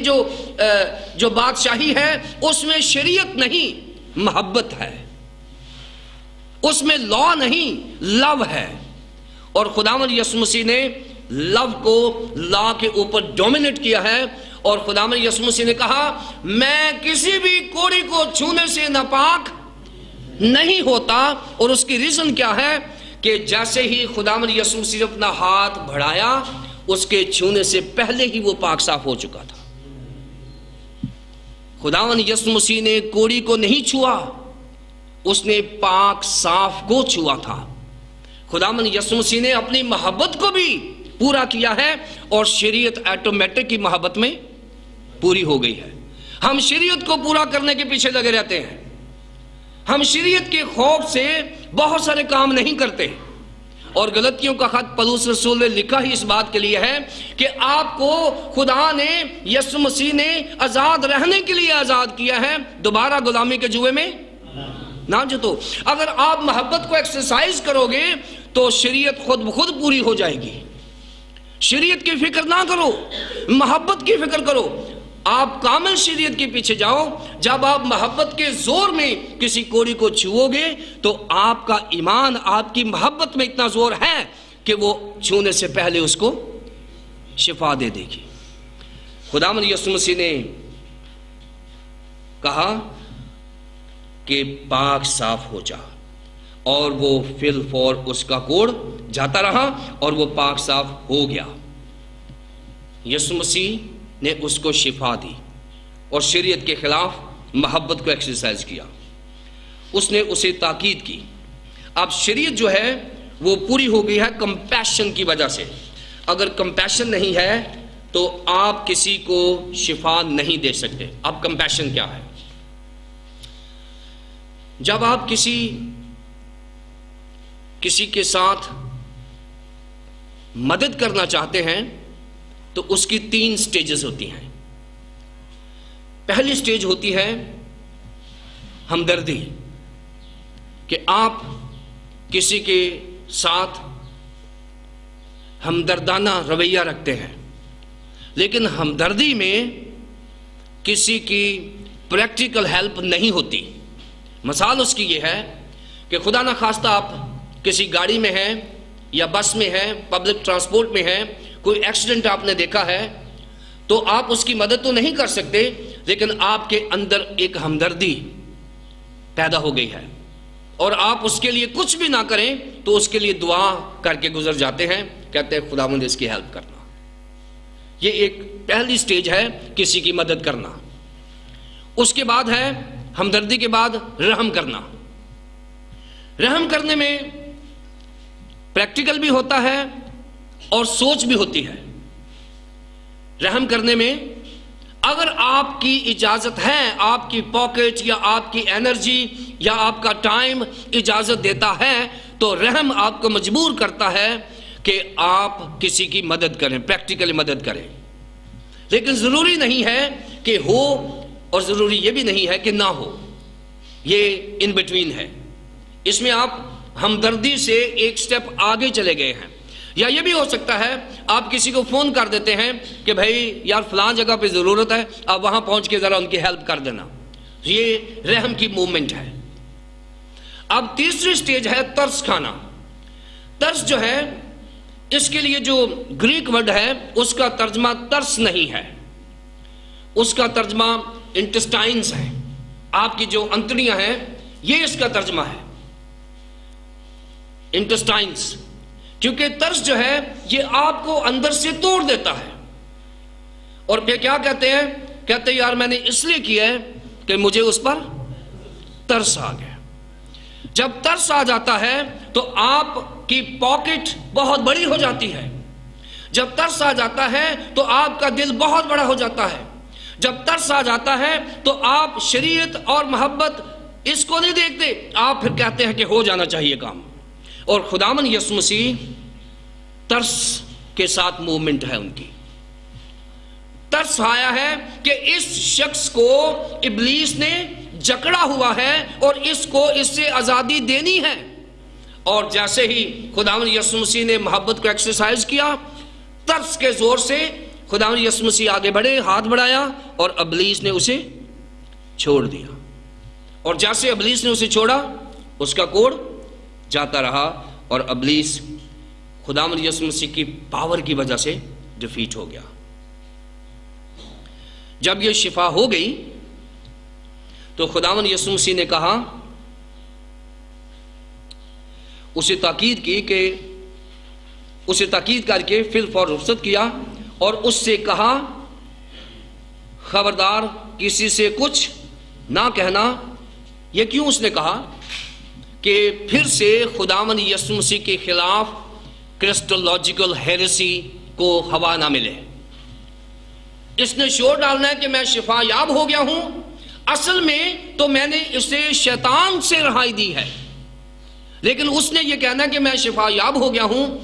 [SPEAKER 1] جو بادشاہی ہے، اس میں شریعت نہیں، محبت ہے، اس میں لا نہیں، لو ہے۔ اور خداوند یسوع مسیح نے لو کو لا کے اوپر ڈومینیٹ کیا ہے، اور خداوند یسوع مسیح نے کہا، میں کسی بھی کوڑی کو چھونے سے ناپاک نہیں ہوتا۔ اور اس کی ریزن کیا ہے کہ جیسے ہی خداوند یسوع مسیح نے اپنا ہاتھ بڑھایا، اس کے چھونے سے پہلے ہی وہ پاک صاف ہو چکا تھا۔ خداوند یسوع مسیح نے کوڑی کو نہیں چھوا، اس نے پاک صاف کو چھوا تھا۔ خداوند یسوع مسیح نے اپنی محبت کو بھی پورا کیا ہے، اور شریعت ایٹومیٹک کی محبت میں پوری ہو گئی ہے۔ ہم شریعت کو پورا کرنے کے پیچھے لگے رہتے ہیں، ہم شریعت کے خوف سے بہت سارے کام نہیں کرتے، اور غلطیوں کا خط پولس رسول نے لکھا ہی اس بات کے لیے ہے کہ آپ کو خدا نے، یسوع مسیح نے آزاد رہنے کے لیے آزاد کیا ہے، دوبارہ غلامی کے جوئے میں نہ جتو۔ اگر آپ محبت کو ایکسرسائز کرو گے تو شریعت خود بخود پوری ہو جائے گی۔ شریعت کی فکر نہ کرو، محبت کی فکر کرو۔ آپ کامل شریعت کے پیچھے جاؤ۔ جب آپ محبت کے زور میں کسی کوڑی کو چھوؤ گے تو آپ کا ایمان، آپ کی محبت میں اتنا زور ہے کہ وہ چھونے سے پہلے اس کو شفا دے دے گی۔ خداوند یسوع مسیح نے کہا کہ پاک صاف ہو جا، اور وہ فی الفور اس کا کوڑ جاتا رہا اور وہ پاک صاف ہو گیا۔ یسوع مسیح نے اس کو شفا دی اور شریعت کے خلاف محبت کو ایکسرسائز کیا، اس نے اسے تاکید کی۔ اب شریعت جو ہے وہ پوری ہو گئی ہے کمپیشن کی وجہ سے۔ اگر کمپیشن نہیں ہے تو آپ کسی کو شفا نہیں دے سکتے۔ اب کمپیشن کیا ہے؟ جب آپ کسی کے ساتھ مدد کرنا چاہتے ہیں تو اس کی 3 سٹیجز ہوتی ہیں۔ پہلی سٹیج ہوتی ہے ہمدردی، کہ آپ کسی کے ساتھ ہمدردانہ رویہ رکھتے ہیں، لیکن ہمدردی میں کسی کی پریکٹیکل ہیلپ نہیں ہوتی۔ مثال اس کی یہ ہے کہ خدا نہ خواستہ آپ کسی گاڑی میں ہیں یا بس میں ہیں، پبلک ٹرانسپورٹ میں ہیں، کوئی ایکسیڈنٹ آپ نے دیکھا ہے تو آپ اس کی مدد تو نہیں کر سکتے، لیکن آپ کے اندر ایک ہمدردی پیدا ہو گئی ہے، اور آپ اس کے لیے کچھ بھی نہ کریں تو اس کے لیے دعا کر کے گزر جاتے ہیں، کہتے ہیں خداوند اس کی ہیلپ کرنا۔ یہ ایک پہلی سٹیج ہے کسی کی مدد کرنا۔ اس کے بعد ہے ہمدردی کے بعد رحم کرنا۔ رحم کرنے میں پریکٹیکل بھی ہوتا ہے اور سوچ بھی ہوتی ہے۔ رحم کرنے میں اگر آپ کی اجازت ہے، آپ کی پاکٹ یا آپ کی انرجی یا آپ کا ٹائم اجازت دیتا ہے، تو رحم آپ کو مجبور کرتا ہے کہ آپ کسی کی مدد کریں، پریکٹیکلی مدد کریں. لیکن ضروری نہیں ہے کہ ہو اور ضروری یہ بھی نہیں ہے کہ نہ ہو، یہ ان بٹوین ہے. اس میں آپ ہمدردی سے ایک سٹیپ آگے چلے گئے ہیں. یا یہ بھی ہو سکتا ہے آپ کسی کو فون کر دیتے ہیں کہ بھائی یار فلاں جگہ پہ ضرورت ہے، آپ وہاں پہنچ کے ذرا ان کی ہیلپ کر دینا. یہ رحم کی موومنٹ ہے. اب تیسری سٹیج ہے ترس کھانا. ترس جو ہے، اس کے لیے جو گریک ورڈ ہے اس کا ترجمہ ترس نہیں ہے، اس کا ترجمہ انٹسٹائنز ہے. آپ کی جو انتڑیاں ہیں یہ اس کا ترجمہ ہے، انٹسٹائنز. کیونکہ ترس جو ہے یہ آپ کو اندر سے توڑ دیتا ہے. اور پھر کیا کہتے ہیں؟ کہتے ہیں یار میں نے اس لیے کیا ہے کہ مجھے اس پر ترس آ گیا. جب ترس آ جاتا ہے تو آپ کی پاکٹ بہت بڑی ہو جاتی ہے. جب ترس آ جاتا ہے تو آپ کا دل بہت بڑا ہو جاتا ہے. جب ترس آ جاتا ہے تو آپ شریعت اور محبت اس کو نہیں دیکھتے، آپ پھر کہتے ہیں کہ ہو جانا چاہیے کام. اور خداوند یسوع مسیح ترس کے ساتھ موومنٹ ہے ان کی. ترس آیا ہے کہ اس شخص کو ابلیس نے جکڑا ہوا ہے اور اس کو اس سے آزادی دینی ہے. اور جیسے ہی خداوند یسوع مسیح نے محبت کو ایکسرسائز کیا، ترس کے زور سے خداوند یسوع مسیح آگے بڑھے، ہاتھ بڑھایا اور ابلیس نے اسے چھوڑ دیا. اور جیسے ابلیس نے اسے چھوڑا، اس کا کوڑ جاتا رہا اور ابلیس خداوند یسوع مسیح کی پاور کی وجہ سے ڈیفیٹ ہو گیا. جب یہ شفا ہو گئی تو خداوند یسوع مسیح نے کہا، اسے تاکید کی کہ اسے تاکید کر کے فی الفور رخصت کیا اور اس سے کہا خبردار کسی سے کچھ نہ کہنا. یہ کیوں اس نے کہا؟ کہ پھر سے خداوند یسوع مسیح کے خلاف کرسٹولوجیکل ہیریسی کو ہوا نہ ملے. اس نے شور ڈالنا ہے کہ میں شفا یاب ہو گیا ہوں، اصل میں تو میں نے اسے شیطان سے رہائی دی ہے. لیکن اس نے یہ کہنا کہ میں شفا یاب ہو گیا ہوں.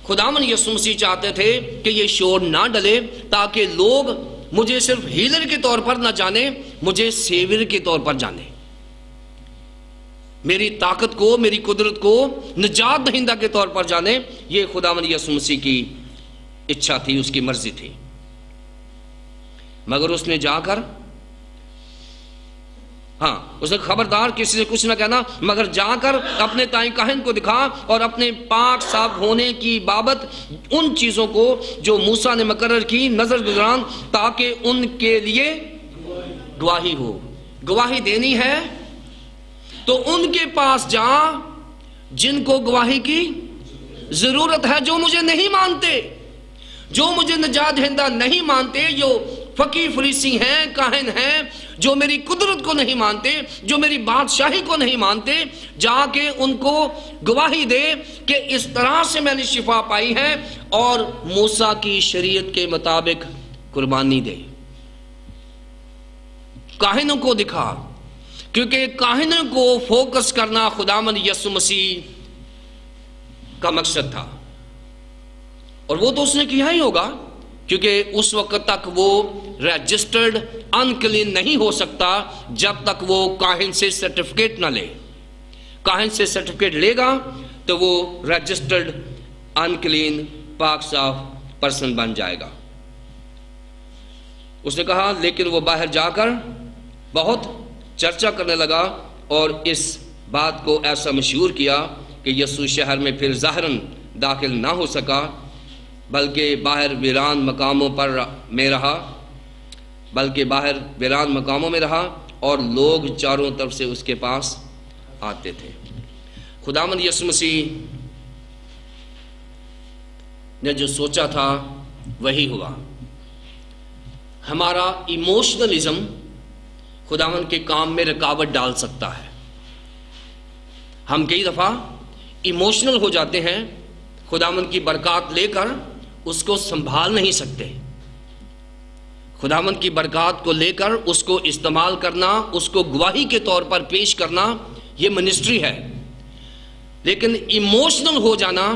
[SPEAKER 1] خداوند یسوع مسیح چاہتے تھے کہ یہ شور نہ ڈلے تاکہ لوگ مجھے صرف ہیلر کے طور پر نہ جانے، مجھے سیویئر کے طور پر جانے. میری طاقت کو، میری قدرت کو نجات دہندہ کے طور پر جانے. یہ خداوند یسوع مسیح کی اچھا تھی، اس کی مرضی تھی. مگر اس نے جا کر اس نے خبردار کسی سے کچھ نہ کہنا، مگر جا کر اپنے تائیں کاہن کو دکھا اور اپنے پاک صاف ہونے کی بابت ان چیزوں کو جو موسیٰ نے مقرر کی نظر گزران، تاکہ ان کے لیے گواہی ہو. گواہی دینی ہے تو ان کے پاس جا جن کو گواہی کی ضرورت ہے، جو مجھے نہیں مانتے، جو مجھے نجات دہندہ نہیں مانتے، جو فقیہ فریسی ہیں، کاہن ہیں، جو میری قدرت کو نہیں مانتے، جو میری بادشاہی کو نہیں مانتے. جا کے ان کو گواہی دے کہ اس طرح سے میں نے شفا پائی ہے اور موسیٰ کی شریعت کے مطابق قربانی دے. کاہنوں کو دکھا، کیونکہ کاہنوں کو فوکس کرنا خداوند یسوع مسیح کا مقصد تھا. اور وہ تو اس نے کیا ہی ہوگا، کیونکہ اس وقت تک وہ رجسٹرڈ انکلین نہیں ہو سکتا جب تک وہ کاہن سے سرٹیفکیٹ نہ لے. کاہن سے سرٹیفکیٹ لے گا تو وہ رجسٹرڈ انکلین پاک صاف پرسن بن جائے گا. اس نے کہا، لیکن وہ باہر جا کر بہت چرچا کرنے لگا اور اس بات کو ایسا مشہور کیا کہ یسوع شہر میں پھر ظاہراً داخل نہ ہو سکا، بلکہ باہر ویران مقاموں میں رہا اور لوگ چاروں طرف سے اس کے پاس آتے تھے. خداوند یسوع مسیح نے جو سوچا تھا وہی ہوا. ہمارا ایموشنلزم خداوند کے کام میں رکاوٹ ڈال سکتا ہے. ہم کئی دفعہ ایموشنل ہو جاتے ہیں، خداوند کی برکات لے کر اس کو سنبھال نہیں سکتے. خداوند کی برکات کو لے کر اس کو استعمال کرنا، اس کو گواہی کے طور پر پیش کرنا، یہ منسٹری ہے۔ لیکن ایموشنل ہو جانا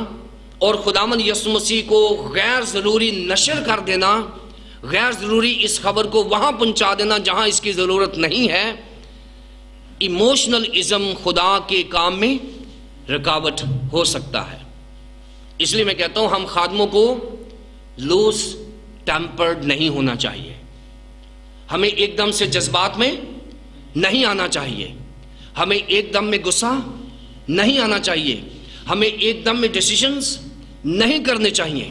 [SPEAKER 1] اور خداوند یسوع مسیح کو غیر ضروری نشر کر دینا، غیر ضروری اس خبر کو وہاں پہنچا دینا جہاں اس کی ضرورت نہیں ہے، ایموشنل ازم خدا کے کام میں رکاوٹ ہو سکتا ہے۔ اس لیے میں کہتا ہوں ہم خادموں کو لوز ٹیمپرڈ نہیں ہونا چاہیے، ہمیں ایک دم سے جذبات میں نہیں آنا چاہیے، ہمیں ایک دم میں غصہ نہیں آنا چاہیے، ہمیں ایک دم میں ڈیسیشنز نہیں کرنے چاہیے۔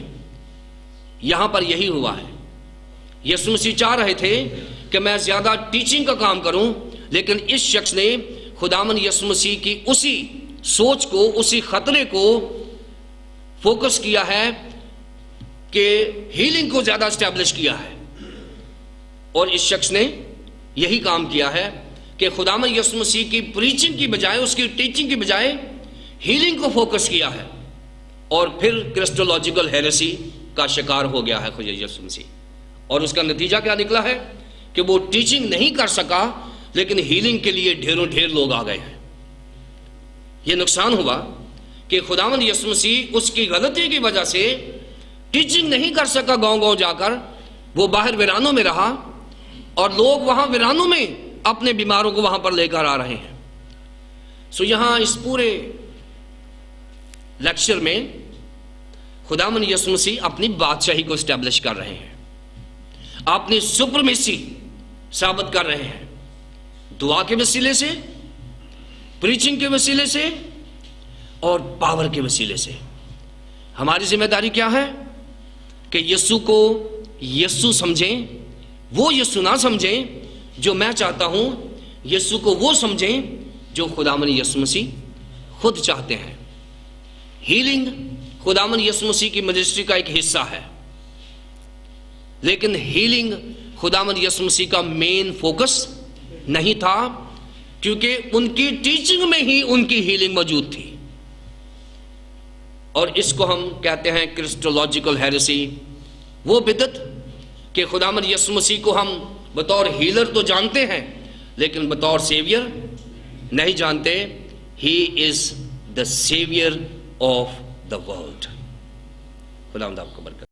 [SPEAKER 1] یہاں پر یہی ہوا ہے۔ یسوع مسیح چاہ رہے تھے کہ میں زیادہ ٹیچنگ کا کام کروں، لیکن اس شخص نے خداوند یسوع مسیح کی اسی سوچ کو، اسی خطرے کو فوکس کیا ہے کہ ہیلنگ کو زیادہ اسٹیبلش کیا ہے، اور اس شخص نے یہی کام کیا ہے کہ خداوند یسوع مسیح کی پریچنگ کی بجائے، اس کی ٹیچنگ کی بجائے ہیلنگ کو فوکس کیا ہے، اور پھر کرسٹولوجیکل ہیریسی کا شکار ہو گیا ہے خدا یسوع مسیح۔ اور اس کا نتیجہ کیا نکلا ہے کہ وہ ٹیچنگ نہیں کر سکا، لیکن ہیلنگ کے لیے ڈھیر لوگ آ گئے ہیں۔ یہ نقصان ہوا کہ خداوند یسوع مسیح اس کی غلطی کی وجہ سے ٹیچنگ نہیں کر سکا، گاؤں جا کر وہ باہر ویرانوں میں رہا، اور لوگ وہاں ویرانوں میں اپنے بیماروں کو وہاں پر لے کر آ رہے ہیں۔ سو یہاں اس پورے لیکچر میں خداوند یسوع مسیح اپنی بادشاہی کو اسٹیبلش کر رہے ہیں، اپنی سپرمیسی ثابت کر رہے ہیں، دعا کے وسیلے سے، پریچنگ کے وسیلے سے، اور پاور کے وسیلے سے۔ ہماری ذمہ داری کیا ہے کہ یسوع کو یسوع سمجھیں، وہ یسوع نہ سمجھیں جو میں چاہتا ہوں، یسوع کو وہ سمجھیں جو خداوند یسوع مسیح خود چاہتے ہیں۔ ہیلنگ خداوند یسوع مسیح کی منسٹری کا ایک حصہ ہے، لیکن ہیلنگ خداوند یسوع مسیح کا مین فوکس نہیں تھا، کیونکہ ان کی ٹیچنگ میں ہی ان کی ہیلنگ موجود تھی۔ اور اس کو ہم کہتے ہیں کرسٹولوجیکل ہیریسی، وہ بدعت کہ خداوند یسوع مسیح کو ہم بطور ہیلر تو جانتے ہیں لیکن بطور سیویئر نہیں جانتے۔ ہی از دا سیویئر آف دا ورلڈ۔ خداوند آپ کو برکت۔